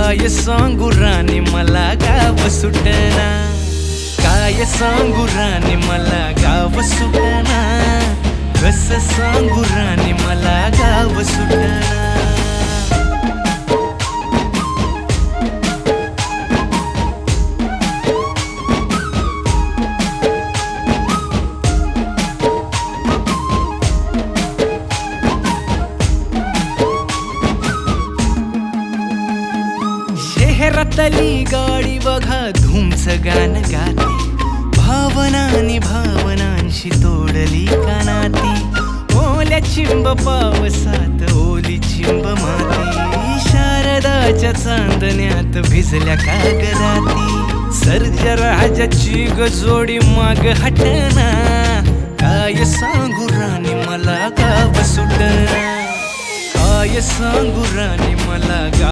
काय सांगू राणी मला गाव सुटना, काय सांगू राणी मला गाव सुटना, कसं सांगू राणी मला गाव सुटना. शहरातली गाडी बघा धूमचं गाणं गाते, भावनांनी भावनांशी तोडली कानाती. ओल्या चिंब पावसात ओली चिंब माती, शारदाच्या चांदण्यात भिजल्या कागदाती. सर्जराजाची गजोडी माग हटना, काय सांगू राणी मला गाव सुटना, काय सांगू राणी मला गाव